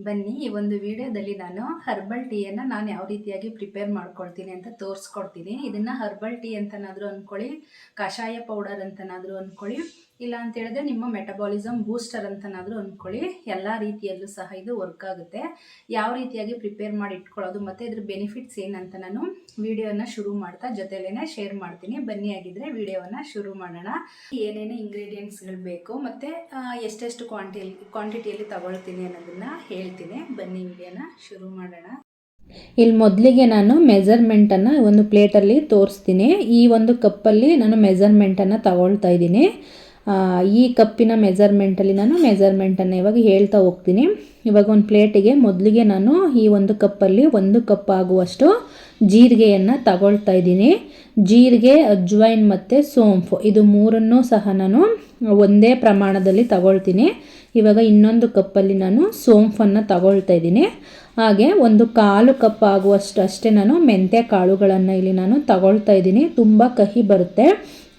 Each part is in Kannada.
ಬನ್ನಿ ಈ ಒಂದು ವಿಡಿಯೋದಲ್ಲಿ ನಾನು ಹರ್ಬಲ್ ಟೀಯನ್ನು ನಾನು ಯಾವ ರೀತಿಯಾಗಿ ಪ್ರಿಪೇರ್ ಮಾಡ್ಕೊಳ್ತೀನಿ ಅಂತ ತೋರಿಸ್ಕೊಡ್ತೀನಿ. ಇದನ್ನು ಹರ್ಬಲ್ ಟೀ ಅಂತನಾದರೂ ಅಂದ್ಕೊಳ್ಳಿ, ಕಷಾಯ ಪೌಡರ್ ಅಂತನಾದರೂ ಅಂದ್ಕೊಳ್ಳಿ, ಇಲ್ಲ ಅಂತ ಹೇಳಿದ್ರೆ ನಿಮ್ಮ ಮೆಟಬಾಲಿಸಮ್ ಬೂಸ್ಟರ್ ಅಂತನಾದರೂ ಅಂದ್ಕೊಳ್ಳಿ. ಎಲ್ಲ ರೀತಿಯಲ್ಲೂ ಸಹ ಇದು ವರ್ಕ್ ಆಗುತ್ತೆ. ಯಾವ ರೀತಿಯಾಗಿ ಪ್ರಿಪೇರ್ ಮಾಡಿ ಇಟ್ಕೊಳ್ಳೋದು ಮತ್ತು ಇದ್ರ ಬೆನಿಫಿಟ್ಸ್ ಏನಂತ ನಾನು ವಿಡಿಯೋನ ಶುರು ಮಾಡ್ತಾ ಜೊತೆಲೇನೆ ಶೇರ್ ಮಾಡ್ತೀನಿ. ಬನ್ನಿ ಆಗಿದ್ರೆ ವಿಡಿಯೋವನ್ನು ಶುರು ಮಾಡೋಣ. ಏನೇನು ಇಂಗ್ರೀಡಿಯೆಂಟ್ಸ್ಗಳು ಬೇಕು ಮತ್ತು ಎಷ್ಟೆಷ್ಟು ಕ್ವಾಂಟಿಟಿಯಲ್ಲಿ ತಗೊಳ್ತೀನಿ ಅನ್ನೋದನ್ನು ಹೇಳ್ತೀನಿ. ಬನ್ನಿ ವಿಡಿಯೋನ ಶುರು ಮಾಡೋಣ. ಇಲ್ಲಿ ಮೊದಲಿಗೆ ನಾನು ಮೆಜರ್ಮೆಂಟನ್ನು ಒಂದು ಪ್ಲೇಟಲ್ಲಿ ತೋರಿಸ್ತೀನಿ. ಈ ಒಂದು ಕಪ್ಪಲ್ಲಿ ನಾನು ಮೆಜರ್ಮೆಂಟನ್ನು ತಗೊಳ್ತಾ ಇದ್ದೀನಿ. ಈ ಕಪ್ಪಿನ ಮೆಜರ್ಮೆಂಟಲ್ಲಿ ನಾನು ಮೆಜರ್ಮೆಂಟನ್ನು ಇವಾಗ ಹೇಳ್ತಾ ಹೋಗ್ತೀನಿ. ಇವಾಗ ಒಂದು ಪ್ಲೇಟಿಗೆ ಮೊದಲಿಗೆ ನಾನು ಈ ಒಂದು ಕಪ್ಪಲ್ಲಿ 1 ಕಪ್ ಆಗುವಷ್ಟು ಜೀರಿಗೆಯನ್ನು ತಗೊಳ್ತಾ ಇದ್ದೀನಿ. ಜೀರಿಗೆ, ಅಜ್ವೈನ್ ಮತ್ತು ಸೋಂಪು ಇದು ಮೂರನ್ನೂ ಸಹ ನಾನು ಒಂದೇ ಪ್ರಮಾಣದಲ್ಲಿ ತಗೊಳ್ತೀನಿ. ಇವಾಗ ಇನ್ನೊಂದು ಕಪ್ಪಲ್ಲಿ ನಾನು ಸೋಂಪನ್ನು ತಗೊಳ್ತಾ ಇದ್ದೀನಿ. ಹಾಗೆ 1/4 ಕಪ್ ಆಗುವಷ್ಟು ಅಷ್ಟೇ ನಾನು ಮೆಂತ್ಯ ಕಾಳುಗಳನ್ನು ಇಲ್ಲಿ ನಾನು ತಗೊಳ್ತಾ ಇದ್ದೀನಿ. ತುಂಬ ಕಹಿ ಬರುತ್ತೆ,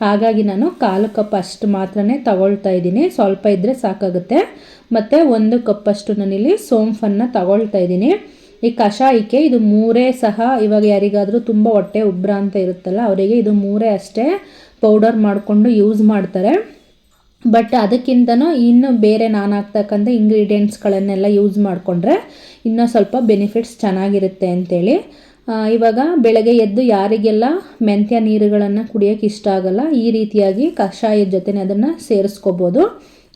ಹಾಗಾಗಿ ನಾನು 1/4 ಕಪ್ ಅಷ್ಟು ಮಾತ್ರನೇ ತಗೊಳ್ತಾ ಇದ್ದೀನಿ. ಸ್ವಲ್ಪ ಇದ್ದರೆ ಸಾಕಾಗುತ್ತೆ. ಮತ್ತು 1 ಕಪ್ಪಷ್ಟು ನಾನಿಲ್ಲಿ ಸೋಂಪನ್ನು ತಗೊಳ್ತಾ ಇದ್ದೀನಿ. ಈ ಕಷಾಯಕ್ಕೆ ಇದು 3 ಸಹ ಇವಾಗ ಯಾರಿಗಾದರೂ ತುಂಬ ಹೊಟ್ಟೆ ಉಬ್ರ ಅಂತ ಇರುತ್ತಲ್ಲ, ಅವರಿಗೆ ಇದು 3 ಅಷ್ಟೇ ಪೌಡರ್ ಮಾಡಿಕೊಂಡು ಯೂಸ್ ಮಾಡ್ತಾರೆ. ಬಟ್ ಅದಕ್ಕಿಂತನೂ ಇನ್ನು ಬೇರೆ ನಾನು ಹಾಕ್ತಕ್ಕಂಥ ಇಂಗ್ರೀಡಿಯೆಂಟ್ಸ್ಗಳನ್ನೆಲ್ಲ ಯೂಸ್ ಮಾಡಿಕೊಂಡ್ರೆ ಇನ್ನೂ ಸ್ವಲ್ಪ ಬೆನಿಫಿಟ್ಸ್ ಚೆನ್ನಾಗಿರುತ್ತೆ ಅಂಥೇಳಿ. ಇವಾಗ ಬೆಳಗ್ಗೆ ಎದ್ದು ಯಾರಿಗೆಲ್ಲ ಮೆಂತ್ಯ ನೀರುಗಳನ್ನು ಕುಡಿಯೋಕ್ಕೆ ಇಷ್ಟ ಆಗಲ್ಲ, ಈ ರೀತಿಯಾಗಿ ಕಷಾಯದ ಜೊತೆ ಅದನ್ನು ಸೇರಿಸ್ಕೋಬೋದು.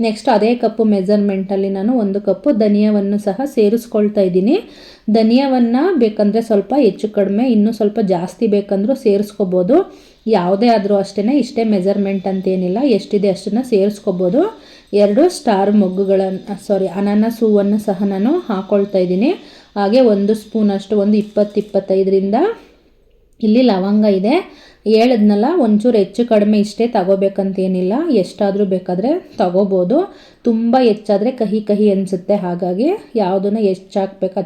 ನೆಕ್ಸ್ಟ್ ಅದೇ ಕಪ್ಪು ಮೆಜರ್ಮೆಂಟಲ್ಲಿ ನಾನು 1 ಕಪ್ಪು ಧನಿಯಾವನ್ನು ಸಹ ಸೇರಿಸ್ಕೊಳ್ತಾ ಇದ್ದೀನಿ. ಧನಿಯಾವನ್ನು ಬೇಕಂದರೆ ಸ್ವಲ್ಪ ಹೆಚ್ಚು ಕಡಿಮೆ, ಇನ್ನೂ ಸ್ವಲ್ಪ ಜಾಸ್ತಿ ಬೇಕಂದ್ರೂ ಸೇರಿಸ್ಕೋಬೋದು. ಯಾವುದೇ ಆದರೂ ಅಷ್ಟೇ, ಇಷ್ಟೇ ಮೆಜರ್ಮೆಂಟ್ ಅಂತೇನಿಲ್ಲ, ಎಷ್ಟಿದೆ ಅಷ್ಟನ್ನು ಸೇರಿಸ್ಕೋಬೋದು. 2 ಸ್ಟಾರ್ ಮೊಗ್ಗುಗಳನ್ನು ಅನಾನಸ್ ಹೂವನ್ನು ಸಹ ನಾನು ಹಾಕ್ಕೊಳ್ತಾ ಇದ್ದೀನಿ. ಹಾಗೆ 1 ಸ್ಪೂನಷ್ಟು, ಒಂದು 20-25ರಿಂದ ಇಲ್ಲಿ ಲವಂಗ ಇದೆ. ಹೇಳಿದ್ನಲ್ಲ, ಒಂಚೂರು ಹೆಚ್ಚು ಕಡಿಮೆ ಇಷ್ಟೇ ತಗೋಬೇಕಂತೇನಿಲ್ಲ, ಎಷ್ಟಾದರೂ ಬೇಕಾದರೆ ತಗೋಬೋದು. ತುಂಬ ಹೆಚ್ಚಾದರೆ ಕಹಿ ಕಹಿ ಅನಿಸುತ್ತೆ, ಹಾಗಾಗಿ ಯಾವುದನ್ನು ಎಷ್ಟು ಹಾಕ್ಬೇಕು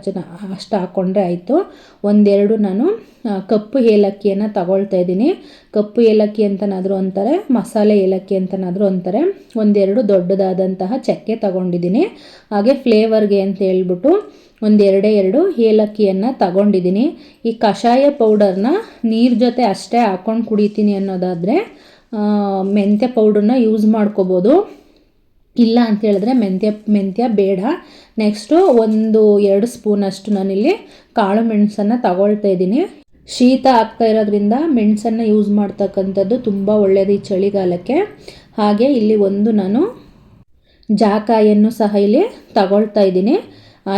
ಅಷ್ಟು ಹಾಕ್ಕೊಂಡ್ರೆ ಆಯಿತು. 1-2 ನಾನು ಕಪ್ಪು ಏಲಕ್ಕಿಯನ್ನು ತಗೊಳ್ತಾ ಇದ್ದೀನಿ. ಕಪ್ಪು ಏಲಕ್ಕಿ ಅಂತನಾದರೂ ಅಂತಾರೆ, ಮಸಾಲೆ ಏಲಕ್ಕಿ ಅಂತನಾದರೂ ಅಂತಾರೆ. 1-2 ದೊಡ್ಡದಾದಂತಹ ಚಕ್ಕೆ ತಗೊಂಡಿದ್ದೀನಿ. ಹಾಗೆ ಫ್ಲೇವರ್ಗೆ ಅಂತ ಹೇಳ್ಬಿಟ್ಟು 1-2 ಏಲಕ್ಕಿಯನ್ನು ತಗೊಂಡಿದ್ದೀನಿ. ಈ ಕಷಾಯ ಪೌಡರ್ನ ನೀರು ಜೊತೆ ಅಷ್ಟೇ ಹಾಕ್ಕೊಂಡು ಕುಡಿತೀನಿ ಅನ್ನೋದಾದರೆ ಮೆಂತ್ಯ ಪೌಡ್ರನ್ನ ಯೂಸ್ ಮಾಡ್ಕೋಬೋದು. ಇಲ್ಲ ಅಂತ ಹೇಳಿದ್ರೆ ಮೆಂತ್ಯ ಬೇಡ. ನೆಕ್ಸ್ಟು 1-2 ಸ್ಪೂನಷ್ಟು ನಾನಿಲ್ಲಿ ಕಾಳು ಮೆಣಸನ್ನು ತಗೊಳ್ತಾ ಇದ್ದೀನಿ. ಶೀತ ಆಗ್ತಾ ಇರೋದ್ರಿಂದ ಮೆಣಸನ್ನು ಯೂಸ್ ಮಾಡ್ತಕ್ಕಂಥದ್ದು ತುಂಬ ಒಳ್ಳೆಯದು ಈ ಚಳಿಗಾಲಕ್ಕೆ. ಹಾಗೆ ಇಲ್ಲಿ ನಾನು ಜಾಕಾಯನ್ನು ಸಹ ಇಲ್ಲಿ ತಗೊಳ್ತಾ ಇದ್ದೀನಿ.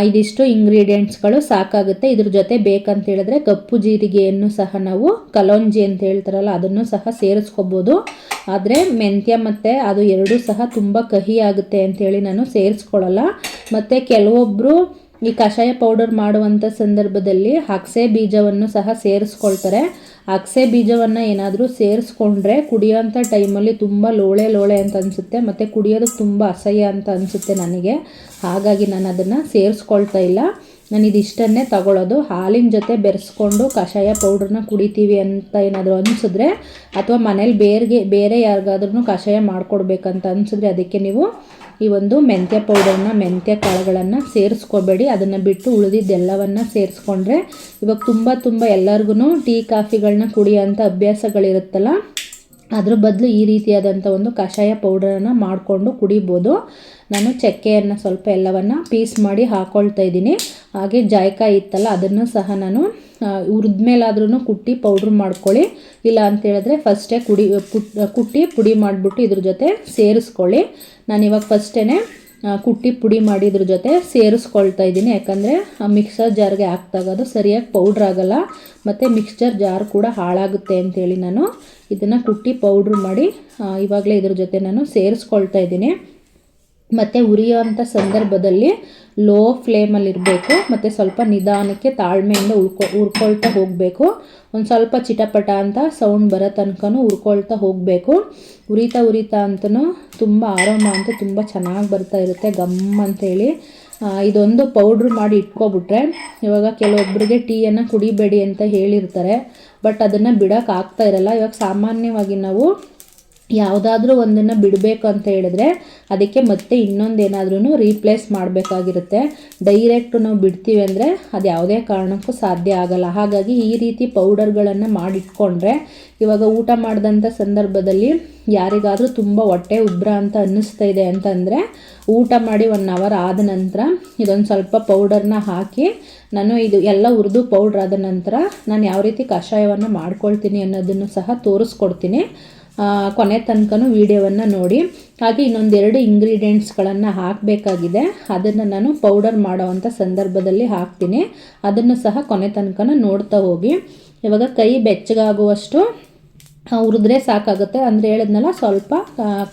ಇದಿಷ್ಟು ಇಂಗ್ರೀಡಿಯೆಂಟ್ಸ್ಗಳು ಸಾಕಾಗುತ್ತೆ. ಇದ್ರ ಜೊತೆ ಬೇಕಂತ ಹೇಳಿದ್ರೆ ಕಪ್ಪು ಜೀರಿಗೆಯನ್ನು ಸಹ ನಾವು ಕಲೋಂಜಿ ಅಂತ ಹೇಳ್ತಾರಲ್ಲ, ಅದನ್ನು ಸಹ ಸೇರಿಸ್ಕೋಬೋದು. ಆದರೆ ಮೆಂತ್ಯ ಮತ್ತು ಅದು ಎರಡೂ ಸಹ ತುಂಬ ಕಹಿ ಆಗುತ್ತೆ ಅಂಥೇಳಿ ನಾನು ಸೇರಿಸ್ಕೊಳ್ಳಲ್ಲ. ಮತ್ತು ಕೆಲವೊಬ್ಬರು ಈ ಕಷಾಯ ಪೌಡರ್ ಮಾಡುವಂಥ ಸಂದರ್ಭದಲ್ಲಿ ಅಗಸೆ ಬೀಜವನ್ನು ಸಹ ಸೇರಿಸ್ಕೊಳ್ತಾರೆ. ಅಗಸೆ ಬೀಜವನ್ನು ಏನಾದರೂ ಸೇರಿಸ್ಕೊಂಡ್ರೆ ಕುಡಿಯೋಂಥ ಟೈಮಲ್ಲಿ ತುಂಬ ಲೋಳೆ ಅಂತ ಅನಿಸುತ್ತೆ, ಮತ್ತು ಕುಡಿಯೋದಕ್ಕೆ ತುಂಬ ಅಸಹ್ಯ ಅಂತ ಅನಿಸುತ್ತೆ ನನಗೆ. ಹಾಗಾಗಿ ನಾನು ಅದನ್ನು ಸೇರಿಸ್ಕೊಳ್ತಾ ಇಲ್ಲ. ನಾನು ಇದಿಷ್ಟನ್ನೇ ತಗೊಳ್ಳೋದು. ಹಾಲಿನ ಜೊತೆ ಬೆರೆಸ್ಕೊಂಡು ಕಷಾಯ ಪೌಡ್ರನ್ನ ಕುಡಿತೀವಿ ಅಂತ ಏನಾದರೂ ಅನಿಸಿದ್ರೆ, ಅಥವಾ ಮನೇಲಿ ಬೇರೆ ಯಾರಿಗಾದ್ರೂ ಕಷಾಯ ಮಾಡಿಕೊಡ್ಬೇಕಂತ ಅನಿಸಿದ್ರೆ, ಅದಕ್ಕೆ ನೀವು ಈ ಒಂದು ಮೆಂತ್ಯ ಪೌಡರ್ನ, ಮೆಂತ್ಯ ಕಾಳುಗಳನ್ನು ಸೇರಿಸ್ಕೋಬೇಡಿ. ಅದನ್ನು ಬಿಟ್ಟು ಉಳಿದಿದ್ದೆಲ್ಲವನ್ನು ಸೇರಿಸ್ಕೊಂಡ್ರೆ, ಇವಾಗ ತುಂಬ ಎಲ್ಲರಿಗೂ ಟೀ ಕಾಫಿಗಳನ್ನ ಕುಡಿಯೋಂಥ ಅಭ್ಯಾಸಗಳಿರುತ್ತಲ್ಲ, ಅದ್ರ ಬದಲು ಈ ರೀತಿಯಾದಂಥ ಒಂದು ಕಷಾಯ ಪೌಡರನ್ನು ಮಾಡಿಕೊಂಡು ಕುಡಿಬೋದು. ನಾನು ಚಕ್ಕೆಯನ್ನು ಸ್ವಲ್ಪ ಎಲ್ಲವನ್ನು ಪೀಸ್ ಮಾಡಿ ಹಾಕ್ಕೊಳ್ತಾ ಇದ್ದೀನಿ. ಹಾಗೆ ಜಾಯ್ಕಾಯಿ ಇತ್ತಲ್ಲ, ಅದನ್ನು ಸಹ ನಾನು ಹುರಿದ್ಮೇಲಾದ್ರೂ ಕುಟ್ಟಿ ಪೌಡ್ರ್ ಮಾಡ್ಕೊಳ್ಳಿ. ಇಲ್ಲ ಅಂತೇಳಿದ್ರೆ ಫಸ್ಟೇ ಕುಟ್ಟಿ ಪುಡಿ ಮಾಡಿಬಿಟ್ಟು ಇದ್ರ ಜೊತೆ ಸೇರಿಸ್ಕೊಳ್ಳಿ. ನಾನಿವಾಗ ಫಸ್ಟೇ ಕುಟ್ಟಿ ಪುಡಿ ಮಾಡಿ ಇದ್ರ ಜೊತೆ ಸೇರಿಸ್ಕೊಳ್ತಾ ಇದ್ದೀನಿ. ಯಾಕಂದರೆ ಮಿಕ್ಸರ್ ಜಾರ್ಗೆ ಹಾಕ್ದಾಗ ಅದು ಸರಿಯಾಗಿ ಪೌಡ್ರ್ ಆಗೋಲ್ಲ, ಮತ್ತು ಮಿಕ್ಸ್ಚರ್ ಜಾರ್ ಕೂಡ ಹಾಳಾಗುತ್ತೆ ಅಂಥೇಳಿ ನಾನು ಇದನ್ನು ಕುಟ್ಟಿ ಪೌಡ್ರ್ ಮಾಡಿ ಇವಾಗಲೇ ಇದ್ರ ಜೊತೆ ನಾನು ಸೇರಿಸ್ಕೊಳ್ತಾ ಇದ್ದೀನಿ. ಮತ್ತು ಉರಿಯೋವಂಥ ಸಂದರ್ಭದಲ್ಲಿ ಲೋ ಫ್ಲೇಮಲ್ಲಿರಬೇಕು, ಮತ್ತು ಸ್ವಲ್ಪ ನಿಧಾನಕ್ಕೆ ತಾಳ್ಮೆಯಿಂದ ಹುರ್ಕೊಳ್ತಾ ಹೋಗಬೇಕು. ಒಂದು ಸ್ವಲ್ಪ ಚಿಟಪಟ ಅಂತ ಸೌಂಡ್ ಬರೋ ತನಕನೂ ಹುರ್ಕೊಳ್ತಾ ಹೋಗಬೇಕು. ಉರಿತಾ ಅಂತಲೂ ತುಂಬ ಆರೋಮ ಅಂತ ತುಂಬ ಚೆನ್ನಾಗಿ ಬರ್ತಾ ಇರುತ್ತೆ, ಗಮ್ ಅಂಥೇಳಿ. ಇದೊಂದು ಪೌಡ್ರ್ ಮಾಡಿ ಇಟ್ಕೊಬಿಟ್ರೆ, ಇವಾಗ ಕೆಲವೊಬ್ಬರಿಗೆ ಟೀಯನ್ನು ಕುಡಿಬೇಡಿ ಅಂತ ಹೇಳಿರ್ತಾರೆ, ಬಟ್ ಅದನ್ನು ಬಿಡೋಕೆ ಆಗ್ತಾ ಇರಲ್ಲ. ಇವಾಗ ಸಾಮಾನ್ಯವಾಗಿ ನಾವು ಯಾವುದಾದ್ರೂ ಒಂದನ್ನು ಬಿಡಬೇಕು ಅಂತ ಹೇಳಿದ್ರೆ ಅದಕ್ಕೆ ಮತ್ತೆ ಇನ್ನೊಂದೇನಾದ್ರೂ ರೀಪ್ಲೇಸ್ ಮಾಡಬೇಕಾಗಿರುತ್ತೆ. ಡೈರೆಕ್ಟ್ ನಾವು ಬಿಡ್ತೀವಿ ಅಂದರೆ ಅದು ಯಾವುದೇ ಕಾರಣಕ್ಕೂ ಸಾಧ್ಯ ಆಗಲ್ಲ. ಹಾಗಾಗಿ ಈ ರೀತಿ ಪೌಡರ್ಗಳನ್ನು ಮಾಡಿಟ್ಕೊಂಡ್ರೆ ಇವಾಗ ಊಟ ಮಾಡಿದಂಥ ಸಂದರ್ಭದಲ್ಲಿ ಯಾರಿಗಾದರೂ ತುಂಬ ಹೊಟ್ಟೆ ಉಬ್ರ ಅಂತ ಅನ್ನಿಸ್ತಾ ಇದೆ ಅಂತಂದರೆ ಊಟ ಮಾಡಿ 1 ಅವರ್ ಆದ ನಂತರ ಇದೊಂದು ಸ್ವಲ್ಪ ಪೌಡರ್ನ ಹಾಕಿ ನಾನು ಇದು ಎಲ್ಲ ಹುರಿದು ಪೌಡ್ರ್ ಆದ ನಂತರ ನಾನು ಯಾವ ರೀತಿ ಕಷಾಯವನ್ನು ಮಾಡ್ಕೊಳ್ತೀನಿ ಅನ್ನೋದನ್ನು ಸಹ ತೋರಿಸ್ಕೊಡ್ತೀನಿ. ಕೊನೆ ತನಕನೂ ವಿಡಿಯೋವನ್ನು ನೋಡಿ. ಹಾಗೆ ಇನ್ನೊಂದೆರಡು ಇಂಗ್ರೀಡಿಯೆಂಟ್ಸ್ಗಳನ್ನು ಹಾಕಬೇಕಾಗಿದೆ, ಅದನ್ನು ನಾನು ಪೌಡರ್ ಮಾಡೋವಂಥ ಸಂದರ್ಭದಲ್ಲಿ ಹಾಕ್ತೀನಿ. ಅದನ್ನು ಸಹ ಕೊನೆ ತನಕನೂ ನೋಡ್ತಾ ಹೋಗಿ. ಇವಾಗ ಕೈ ಬೆಚ್ಚಗಾಗುವಷ್ಟು ಹುರಿದ್ರೆ ಸಾಕಾಗುತ್ತೆ. ಅಂದರೆ ಹೇಳಿದ್ನಲ್ಲ, ಸ್ವಲ್ಪ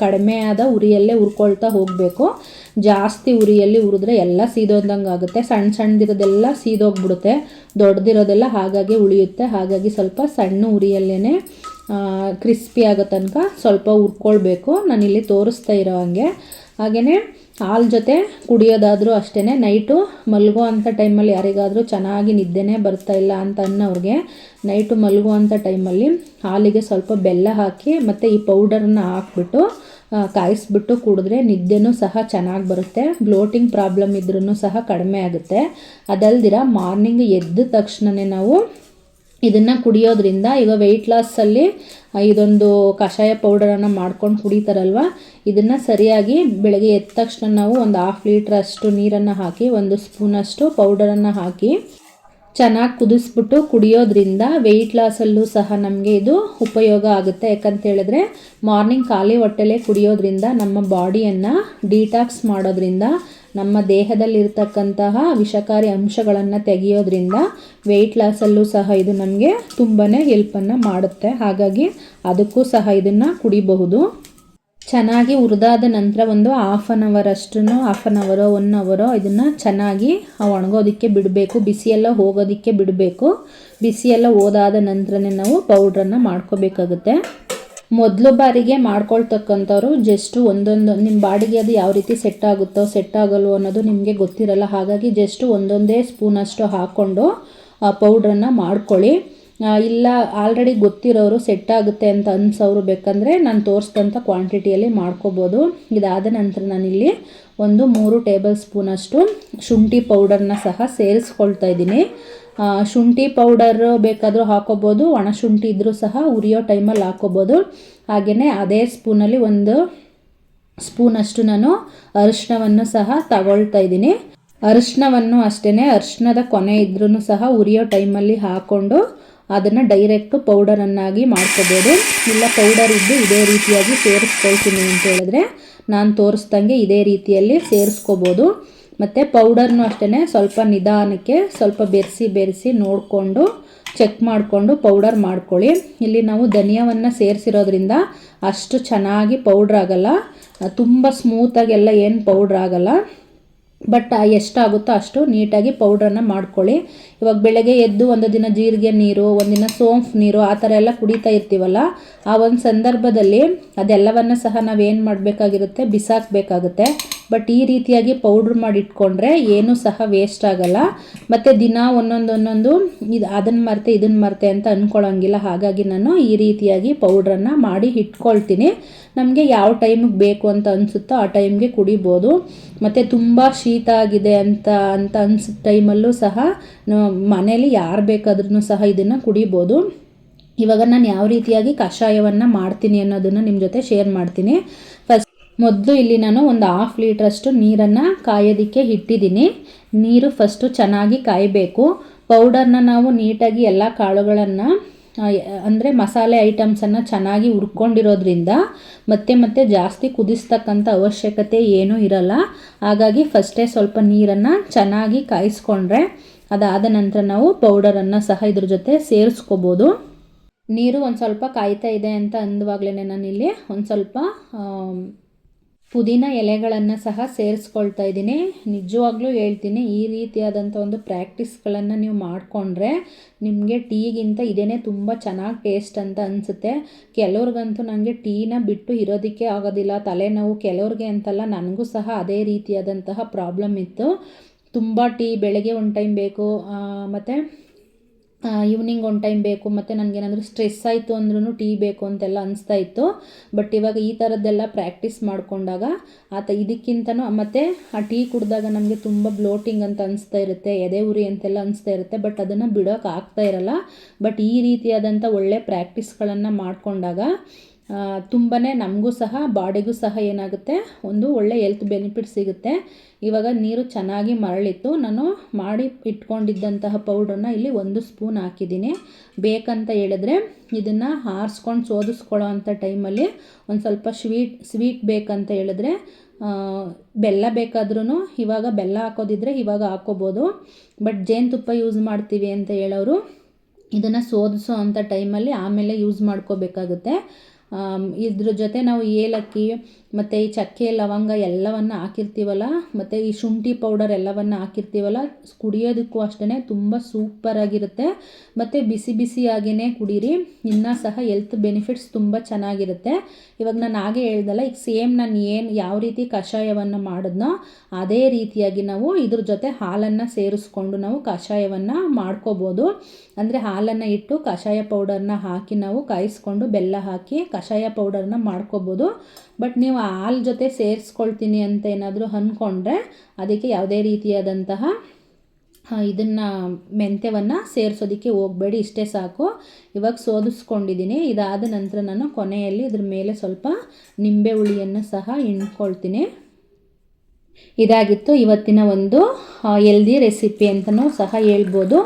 ಕಡಿಮೆ ಆದ ಉರಿಯಲ್ಲೇ ಹುರ್ಕೊಳ್ತಾ ಹೋಗಬೇಕು. ಜಾಸ್ತಿ ಉರಿಯಲ್ಲಿ ಹುರಿದ್ರೆ ಎಲ್ಲ ಸೀದೋದಂಗೆ ಆಗುತ್ತೆ. ಸಣ್ಣದಿರೋದೆಲ್ಲ ಸೀದೋಗ್ಬಿಡುತ್ತೆ, ದೊಡ್ಡದಿರೋದೆಲ್ಲ ಹಾಗಾಗಿ ಉಳಿಯುತ್ತೆ. ಹಾಗಾಗಿ ಸ್ವಲ್ಪ ಸಣ್ಣ ಉರಿಯಲ್ಲೇ ಕ್ರಿಸ್ಪಿ ಆಗೋ ತನಕ ಸ್ವಲ್ಪ ಹುರ್ಕೊಳ್ಬೇಕು. ನಾನಿಲ್ಲಿ ತೋರಿಸ್ತಾ ಇರೋ ಹಾಗೆ. ಹಾಗೆಯೇ ಹಾಲು ಜೊತೆ ಕುಡಿಯೋದಾದರೂ ಅಷ್ಟೇ, ನೈಟು ಮಲಗೋ ಅಂಥ ಟೈಮಲ್ಲಿ ಯಾರಿಗಾದರೂ ಚೆನ್ನಾಗಿ ನಿದ್ದೆನೇ ಬರ್ತಾಯಿಲ್ಲ ಅಂತ ಅನ್ನೋರಿಗೆ ನೈಟು ಮಲಗುವಂಥ ಟೈಮಲ್ಲಿ ಹಾಲಿಗೆ ಸ್ವಲ್ಪ ಬೆಲ್ಲ ಹಾಕಿ ಮತ್ತು ಈ ಪೌಡರನ್ನ ಹಾಕ್ಬಿಟ್ಟು ಕಾಯಿಸ್ಬಿಟ್ಟು ಕುಡಿದ್ರೆ ನಿದ್ದೆನೂ ಸಹ ಚೆನ್ನಾಗಿ ಬರುತ್ತೆ. ಬ್ಲೋಟಿಂಗ್ ಪ್ರಾಬ್ಲಮ್ ಇದ್ರೂ ಸಹ ಕಡಿಮೆ ಆಗುತ್ತೆ. ಅದಲ್ದಿರ ಮಾರ್ನಿಂಗ್ ಎದ್ದ ತಕ್ಷಣವೇ ನಾವು ಇದನ್ನು ಕುಡಿಯೋದ್ರಿಂದ, ಈಗ ವೆಯ್ಟ್ ಲಾಸಲ್ಲಿ ಇದೊಂದು ಕಷಾಯ ಪೌಡರನ್ನು ಮಾಡ್ಕೊಂಡು ಕುಡಿತಾರಲ್ವ, ಇದನ್ನು ಸರಿಯಾಗಿ ಬೆಳಗ್ಗೆ ಎದ್ದ ತಕ್ಷಣ ನಾವು ಒಂದು 1/2 ಲೀಟ್ರಷ್ಟು ನೀರನ್ನು ಹಾಕಿ 1 ಸ್ಪೂನಷ್ಟು ಪೌಡರನ್ನು ಹಾಕಿ ಚೆನ್ನಾಗಿ ಕುದಿಸ್ಬಿಟ್ಟು ಕುಡಿಯೋದ್ರಿಂದ ವೆಯ್ಟ್ ಲಾಸಲ್ಲೂ ಸಹ ನಮಗೆ ಇದು ಉಪಯೋಗ ಆಗುತ್ತೆ. ಯಾಕಂತೇಳಿದ್ರೆ ಮಾರ್ನಿಂಗ್ ಖಾಲಿ ಹೊಟ್ಟೆಲೇ ಕುಡಿಯೋದ್ರಿಂದ ನಮ್ಮ ಬಾಡಿಯನ್ನು ಡಿಟಾಕ್ಸ್ ಮಾಡೋದ್ರಿಂದ, ನಮ್ಮ ದೇಹದಲ್ಲಿರ್ತಕ್ಕಂತಹ ವಿಷಕಾರಿ ಅಂಶಗಳನ್ನು ತೆಗೆಯೋದ್ರಿಂದ ವೆಯ್ಟ್ ಲಾಸಲ್ಲೂ ಸಹ ಇದು ನಮಗೆ ತುಂಬಾ ಹೆಲ್ಪನ್ನು ಮಾಡುತ್ತೆ. ಹಾಗಾಗಿ ಅದಕ್ಕೂ ಸಹ ಇದನ್ನು ಕುಡಿಬಹುದು. ಚೆನ್ನಾಗಿ ಹುರಿದಾದ ನಂತರ ಒಂದು 1/2 ಅವರ್ ಅಷ್ಟು 1/2 ಅವರೋ 1 ಅವರೋ ಇದನ್ನು ಚೆನ್ನಾಗಿ ಒಣಗೋದಕ್ಕೆ ಬಿಡಬೇಕು. ಬಿಸಿಯೆಲ್ಲ ಹೋಗೋದಕ್ಕೆ ಬಿಡಬೇಕು. ಬಿಸಿಯೆಲ್ಲ ಹೋದಾದ ನಂತರನೇ ನಾವು ಪೌಡ್ರನ್ನು ಮಾಡ್ಕೋಬೇಕಾಗುತ್ತೆ. ಮೊದಲು ಬಾರಿಗೆ ಮಾಡ್ಕೊಳ್ತಕ್ಕಂಥವ್ರು ಜಸ್ಟು ಒಂದೊಂದು ನಿಮ್ಮ ಬಾಡಿಗೆ ಅದು ಯಾವ ರೀತಿ ಸೆಟ್ ಆಗುತ್ತೋ ಸೆಟ್ ಆಗಲ್ವೋ ಅನ್ನೋದು ನಿಮಗೆ ಗೊತ್ತಿರಲ್ಲ. ಹಾಗಾಗಿ ಜಸ್ಟ್ ಒಂದೊಂದೇ ಸ್ಪೂನಷ್ಟು ಹಾಕ್ಕೊಂಡು ಪೌಡ್ರನ್ನು ಮಾಡ್ಕೊಳ್ಳಿ. ಇಲ್ಲ ಆಲ್ರೆಡಿ ಗೊತ್ತಿರೋರು ಸೆಟ್ ಆಗುತ್ತೆ ಅಂತ ಅನ್ಸೋರು ಬೇಕಂದರೆ ನಾನು ತೋರಿಸಿದಂಥ ಕ್ವಾಂಟಿಟಿಯಲ್ಲಿ ಮಾಡ್ಕೋಬೋದು. ಇದಾದ ನಂತರ ನಾನಿಲ್ಲಿ 3 ಟೇಬಲ್ ಸ್ಪೂನಷ್ಟು ಶುಂಠಿ ಪೌಡರ್ನ ಸಹ ಸೇರಿಸ್ಕೊಳ್ತಾ ಇದ್ದೀನಿ. ಶುಂಠಿ ಪೌಡರ್ ಬೇಕಾದರೂ ಹಾಕೋಬೋದು, ಒಣ ಶುಂಠಿ ಇದ್ದರೂ ಸಹ ಉರಿಯೋ ಟೈಮಲ್ಲಿ ಹಾಕೋಬೋದು. ಹಾಗೆಯೇ ಅದೇ ಸ್ಪೂನಲ್ಲಿ 1 ಸ್ಪೂನಷ್ಟು ನಾನು ಅರಿಶಿನವನ್ನು ಸಹ ತಗೊಳ್ತಾ ಇದ್ದೀನಿ. ಅರಿಶಿನವನ್ನು ಅಷ್ಟೇ, ಅರಿಶಿನದ ಕೊನೆ ಇದ್ರೂ ಸಹ ಉರಿಯೋ ಟೈಮಲ್ಲಿ ಹಾಕ್ಕೊಂಡು ಅದನ್ನು ಡೈರೆಕ್ಟು ಪೌಡರನ್ನಾಗಿ ಮಾಡ್ಕೋಬೋದು. ಇಲ್ಲ ಪೌಡರ್ ಇದ್ದು ಇದೇ ರೀತಿಯಾಗಿ ಸೇರಿಸ್ಕೊಳ್ತೀನಿ ಅಂತ ಹೇಳಿದ್ರೆ ನಾನು ತೋರಿಸ್ದಂಗೆ ಇದೇ ರೀತಿಯಲ್ಲಿ ಸೇರಿಸ್ಕೋಬೋದು. ಮತ್ತು ಪೌಡರ್ನು ಅಷ್ಟೇ ಸ್ವಲ್ಪ ನಿಧಾನಕ್ಕೆ ಸ್ವಲ್ಪ ಬೆರೆಸಿ ನೋಡಿಕೊಂಡು ಚೆಕ್ ಮಾಡಿಕೊಂಡು ಪೌಡರ್ ಮಾಡ್ಕೊಳ್ಳಿ. ಇಲ್ಲಿ ನಾವು ಧನಿಯಾವನ್ನು ಸೇರಿಸಿರೋದ್ರಿಂದ ಅಷ್ಟು ಚೆನ್ನಾಗಿ ಪೌಡ್ರ್ ಆಗಲ್ಲ, ತುಂಬ ಸ್ಮೂತಾಗೆಲ್ಲ ಏನು ಪೌಡ್ರ್ ಆಗಲ್ಲ. ಬಟ್ ಎಷ್ಟಾಗುತ್ತೋ ಅಷ್ಟು ನೀಟಾಗಿ ಪೌಡ್ರನ್ನು ಮಾಡ್ಕೊಳ್ಳಿ. ಇವಾಗ ಬೆಳಗ್ಗೆ ಎದ್ದು ಒಂದು ದಿನ ಜೀರಿಗೆ ನೀರು, ಒಂದಿನ ಸೋಂಪು ನೀರು ಆ ಥರ ಎಲ್ಲ ಕುಡಿತಾ ಇರ್ತೀವಲ್ಲ, ಆ ಒಂದು ಸಂದರ್ಭದಲ್ಲಿ ಅದೆಲ್ಲವನ್ನು ಸಹ ನಾವೇನು ಮಾಡಬೇಕಾಗಿರುತ್ತೆ, ಬಿಸಾಕಬೇಕಾಗುತ್ತೆ. ಬಟ್ ಈ ರೀತಿಯಾಗಿ ಪೌಡ್ರ್ ಮಾಡಿ ಇಟ್ಕೊಂಡ್ರೆ ಏನೂ ಸಹ ವೇಸ್ಟ್ ಆಗಲ್ಲ. ಮತ್ತು ದಿನ ಒಂದೊಂದು ಅದನ್ನು ಮರೆತೆ ಇದನ್ನು ಮರೆತೆ ಅಂತ ಅಂದ್ಕೊಳ್ಳೋಂಗಿಲ್ಲ. ಹಾಗಾಗಿ ನಾನು ಈ ರೀತಿಯಾಗಿ ಪೌಡ್ರನ್ನು ಮಾಡಿ ಇಟ್ಕೊಳ್ತೀನಿ. ನಮಗೆ ಯಾವ ಟೈಮಿಗೆ ಬೇಕು ಅಂತ ಅನಿಸುತ್ತೋ ಆ ಟೈಮ್ಗೆ ಕುಡಿಬೋದು. ಮತ್ತು ತುಂಬ ಶೀತ ಆಗಿದೆ ಅಂತ ಅನಿಸೋ ಟೈಮಲ್ಲೂ ಸಹ ಮನೇಲಿ ಯಾರು ಬೇಕಾದ್ರೂ ಸಹ ಇದನ್ನು ಕುಡಿಬೋದು. ಇವಾಗ ನಾನು ಯಾವ ರೀತಿಯಾಗಿ ಕಷಾಯವನ್ನು ಮಾಡ್ತೀನಿ ಅನ್ನೋದನ್ನು ನಿಮ್ಮ ಜೊತೆ ಶೇರ್ ಮಾಡ್ತೀನಿ. ಮೊದಲು ಇಲ್ಲಿ ನಾನು 1/2 ಲೀಟ್ರಷ್ಟು ನೀರನ್ನು ಕಾಯೋದಕ್ಕೆ ಇಟ್ಟಿದ್ದೀನಿ. ನೀರು ಫಸ್ಟು ಚೆನ್ನಾಗಿ ಕಾಯಬೇಕು. ಪೌಡರ್ನ ನಾವು ನೀಟಾಗಿ ಎಲ್ಲ ಕಾಳುಗಳನ್ನು ಅಂದರೆ ಮಸಾಲೆ ಐಟಮ್ಸನ್ನು ಚೆನ್ನಾಗಿ ಹುರ್ಕೊಂಡಿರೋದ್ರಿಂದ ಮತ್ತೆ ಜಾಸ್ತಿ ಕುದಿಸ್ತಕ್ಕಂಥ ಅವಶ್ಯಕತೆ ಏನೂ ಇರಲ್ಲ. ಹಾಗಾಗಿ ಫಸ್ಟೇ ಸ್ವಲ್ಪ ನೀರನ್ನು ಚೆನ್ನಾಗಿ ಕಾಯಿಸ್ಕೊಂಡ್ರೆ ಅದಾದ ನಂತರ ನಾವು ಪೌಡರನ್ನು ಸಹ ಇದ್ರ ಜೊತೆ ಸೇರಿಸ್ಕೋಬೋದು. ನೀರು ಒಂದು ಸ್ವಲ್ಪ ಕಾಯ್ತಾ ಇದೆ ಅಂತ ಅಂದವಾಗಲೇ ನಾನಿಲ್ಲಿ ಒಂದು ಸ್ವಲ್ಪ ಪುದೀನ ಎಲೆಗಳನ್ನು ಸಹ ಸೇರಿಸ್ಕೊಳ್ತಾ ಇದ್ದೀನಿ. ನಿಜವಾಗ್ಲೂ ಹೇಳ್ತೀನಿ, ಈ ರೀತಿಯಾದಂಥ ಒಂದು ಪ್ರಾಕ್ಟೀಸ್ಗಳನ್ನು ನೀವು ಮಾಡಿಕೊಂಡ್ರೆ ನಿಮಗೆ ಟೀಗಿಂತ ಇದೇ ತುಂಬ ಚೆನ್ನಾಗಿ ಟೇಸ್ಟ್ ಅಂತ ಅನಿಸುತ್ತೆ. ಕೆಲವ್ರಿಗಂತೂ ನನಗೆ ಟೀನ ಬಿಟ್ಟು ಇರೋದಕ್ಕೆ ಆಗೋದಿಲ್ಲ, ತಲೆನೋವು. ಕೆಲವ್ರಿಗೆ ಅಂತಲ್ಲ, ನನಗೂ ಸಹ ಅದೇ ರೀತಿಯಾದಂತಹ ಪ್ರಾಬ್ಲಮ್ ಇತ್ತು. ತುಂಬ ಟೀ ಬೆಳಗ್ಗೆ ಒಂದು ಟೈಮ್ ಬೇಕು, ಮತ್ತು ಈವ್ನಿಂಗ್ ಒಂದು ಟೈಮ್ ಬೇಕು, ಮತ್ತು ನನಗೇನಾದರೂ ಸ್ಟ್ರೆಸ್ ಆಯಿತು ಅಂದ್ರೂ ಟೀ ಬೇಕು ಅಂತೆಲ್ಲ ಅನಿಸ್ತಾ ಇತ್ತು. ಬಟ್ ಇವಾಗ ಈ ಥರದ್ದೆಲ್ಲ ಪ್ರಾಕ್ಟೀಸ್ ಮಾಡಿಕೊಂಡಾಗ ಇದಕ್ಕಿಂತನೂ ಮತ್ತು ಆ ಟೀ ಕುಡಿದಾಗ ನಮಗೆ ತುಂಬ ಬ್ಲೋಟಿಂಗ್ ಅಂತ ಅನಿಸ್ತಾ ಇರುತ್ತೆ, ಎದೆ ಉರಿ ಅಂತೆಲ್ಲ ಅನಿಸ್ತಾ ಇರುತ್ತೆ. ಬಟ್ ಅದನ್ನು ಬಿಡೋಕೆ ಆಗ್ತಾ ಇರಲ್ಲ. ಬಟ್ ಈ ರೀತಿಯಾದಂಥ ಒಳ್ಳೆ ಪ್ರಾಕ್ಟೀಸ್ಗಳನ್ನು ಮಾಡಿಕೊಂಡಾಗ ತುಂಬಾ ನಮಗೂ ಸಹ ಬಾಡಿಗೂ ಸಹ ಏನಾಗುತ್ತೆ, ಒಂದು ಒಳ್ಳೆ ಹೆಲ್ತ್ ಬೆನಿಫಿಟ್ ಸಿಗುತ್ತೆ. ಇವಾಗ ನೀರು ಚೆನ್ನಾಗಿ ಮರಳಿತ್ತು. ನಾನು ಮಾಡಿ ಇಟ್ಕೊಂಡಿದ್ದಂತಹ ಪೌಡ್ರನ್ನ ಇಲ್ಲಿ 1 ಸ್ಪೂನ್ ಹಾಕಿದ್ದೀನಿ. ಬೇಕಂತ ಹೇಳಿದ್ರೆ ಇದನ್ನು ಆರಿಸ್ಕೊಂಡು ಸೋದಿಸ್ಕೊಳ್ಳೋ ಅಂಥ ಟೈಮಲ್ಲಿ ಒಂದು ಸ್ವಲ್ಪ ಸ್ವೀಟ್ ಬೇಕಂತ ಹೇಳಿದ್ರೆ ಬೆಲ್ಲ ಬೇಕಾದ್ರೂ ಇವಾಗ ಬೆಲ್ಲ ಹಾಕೋದಿದ್ರೆ ಇವಾಗ ಹಾಕೋಬೋದು. ಬಟ್ ಜೇನುತುಪ್ಪ ಯೂಸ್ ಮಾಡ್ತೀವಿ ಅಂತ ಹೇಳೋರು ಇದನ್ನು ಸೋದಿಸೋ ಅಂಥ ಟೈಮಲ್ಲಿ ಆಮೇಲೆ ಯೂಸ್ ಮಾಡ್ಕೋಬೇಕಾಗುತ್ತೆ. ಇದ್ರ ಜೊತೆ ನಾವು ಏಲಕ್ಕಿ ಮತ್ತು ಈ ಚಕ್ಕೆ ಲವಂಗ ಎಲ್ಲವನ್ನು ಹಾಕಿರ್ತೀವಲ್ಲ, ಮತ್ತು ಈ ಶುಂಠಿ ಪೌಡರ್ ಎಲ್ಲವನ್ನು ಹಾಕಿರ್ತೀವಲ್ಲ, ಕುಡಿಯೋದಕ್ಕೂ ಅಷ್ಟೇ ತುಂಬ ಸೂಪರಾಗಿರುತ್ತೆ. ಮತ್ತು ಬಿಸಿ ಬಿಸಿಯಾಗಿಯೇ ಕುಡೀರಿ, ಇನ್ನೂ ಸಹ ಹೆಲ್ತ್ ಬೆನಿಫಿಟ್ಸ್ ತುಂಬ ಚೆನ್ನಾಗಿರುತ್ತೆ. ಇವಾಗ ನಾನು ಹಾಗೆ ಹೇಳ್ದಲ್ಲ, ಈಗ ಸೇಮ್ ನಾನು ಯಾವ ರೀತಿ ಕಷಾಯವನ್ನು ಮಾಡಿದ್ನೋ ಅದೇ ರೀತಿಯಾಗಿ ನಾವು ಇದ್ರ ಜೊತೆ ಹಾಲನ್ನು ಸೇರಿಸ್ಕೊಂಡು ನಾವು ಕಷಾಯವನ್ನು ಮಾಡ್ಕೋಬೋದು. ಅಂದರೆ ಹಾಲನ್ನು ಇಟ್ಟು ಕಷಾಯ ಪೌಡರ್ನ ಹಾಕಿ ನಾವು ಕಾಯಿಸ್ಕೊಂಡು ಬೆಲ್ಲ ಹಾಕಿ ಕಷಾಯ ಪೌಡರ್ನ ಮಾಡ್ಕೋಬೋದು. ಬಟ್ ನೀವು ಹಾಲು ಜೊತೆ ಸೇರಿಸ್ಕೊಳ್ತೀನಿ ಅಂತ ಏನಾದರೂ ಅಂದ್ಕೊಂಡ್ರೆ ಅದಕ್ಕೆ ಯಾವುದೇ ರೀತಿಯಾದಂತಹ ಇದನ್ನು ಮೆಂತ್ಯವನ್ನು ಸೇರಿಸೋದಕ್ಕೆ ಹೋಗಬೇಡಿ, ಇಷ್ಟೇ ಸಾಕು. ಇವಾಗ ಸೋದಿಸ್ಕೊಂಡಿದ್ದೀನಿ. ಇದಾದ ನಂತರ ನಾನು ಕೊನೆಯಲ್ಲಿ ಇದ್ರ ಮೇಲೆ ಸ್ವಲ್ಪ ನಿಂಬೆ ಹುಳಿಯನ್ನು ಸಹ ಹಿಂಡ್ಕೊಳ್ತೀನಿ. ಇದಾಗಿತ್ತು ಇವತ್ತಿನ ಒಂದು ಹೆಲ್ದಿ ರೆಸಿಪಿ ಅಂತಲೂ ಸಹ ಹೇಳ್ಬೋದು.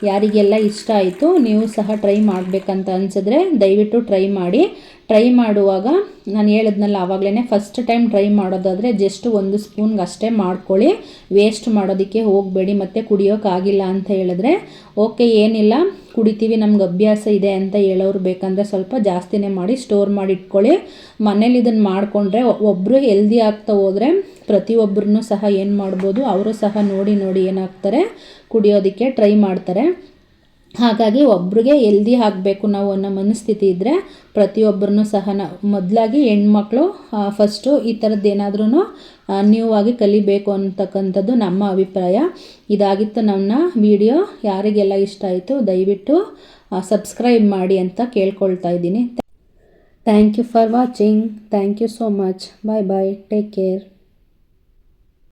ಯಾರಿಗೆಲ್ಲ ಇಷ್ಟ ಆಯಿತು ನೀವು ಸಹ ಟ್ರೈ ಮಾಡಬೇಕಂತ ಅನಿಸಿದ್ರೆ ದಯವಿಟ್ಟು ಟ್ರೈ ಮಾಡಿ. ಟ್ರೈ ಮಾಡುವಾಗ ನಾನು ಹೇಳಿದ್ನಲ್ಲ ಆವಾಗಲೇ, ಫಸ್ಟ್ ಟೈಮ್ ಟ್ರೈ ಮಾಡೋದಾದರೆ ಜಸ್ಟ್ 1 ಸ್ಪೂನ್ಗೆ ಅಷ್ಟೇ ಮಾಡ್ಕೊಳ್ಳಿ, ವೇಸ್ಟ್ ಮಾಡೋದಕ್ಕೆ ಹೋಗಬೇಡಿ. ಮತ್ತು ಕುಡಿಯೋಕ್ಕಾಗಿಲ್ಲ ಅಂತ ಹೇಳಿದ್ರೆ ಓಕೆ, ಏನಿಲ್ಲ ಕುಡಿತೀವಿ, ನಮ್ಗೆ ಅಭ್ಯಾಸ ಇದೆ ಅಂತ ಹೇಳೋರು ಬೇಕಂದರೆ ಸ್ವಲ್ಪ ಜಾಸ್ತಿನೇ ಮಾಡಿ ಸ್ಟೋರ್ ಮಾಡಿ ಇಟ್ಕೊಳ್ಳಿ. ಮನೇಲಿ ಇದನ್ನು ಮಾಡಿಕೊಂಡ್ರೆ ಒಬ್ಬರು ಹೆಲ್ದಿ ಆಗ್ತಾ ಹೋದರೆ ಪ್ರತಿಯೊಬ್ಬರನ್ನೂ ಸಹ ಏನು ಮಾಡ್ಬೋದು, ಅವರು ಸಹ ನೋಡಿ ಏನಾಗ್ತಾರೆ, ಕುಡಿಯೋದಕ್ಕೆ ಟ್ರೈ ಮಾಡ್ತಾರೆ. ಹಾಗಾಗಿ ಒಬ್ರಿಗೆ ಹೆಲ್ದಿ ಆಗಬೇಕು ನಾವು ಅನ್ನೋ ಮನಸ್ಥಿತಿ ಇದ್ದರೆ ಪ್ರತಿಯೊಬ್ಬರನ್ನೂ ಸಹ ಮೊದಲಾಗಿ ಹೆಣ್ಮಕ್ಳು ಫಸ್ಟು ಈ ಥರದ್ದು ಏನಾದ್ರೂ ನ್ಯೂ ಆಗಿ ಕಲಿಬೇಕು ಅಂತಕ್ಕಂಥದ್ದು ನಮ್ಮ ಅಭಿಪ್ರಾಯ. ಇದಾಗಿತ್ತು ನನ್ನ ವಿಡಿಯೋ. ಯಾರಿಗೆಲ್ಲ ಇಷ್ಟ ಆಯಿತು ದಯವಿಟ್ಟು ಸಬ್ಸ್ಕ್ರೈಬ್ ಮಾಡಿ ಅಂತ ಕೇಳ್ಕೊಳ್ತಾ ಇದ್ದೀನಿ. Thank you for watching. Thank you so much. Bye bye. Take care.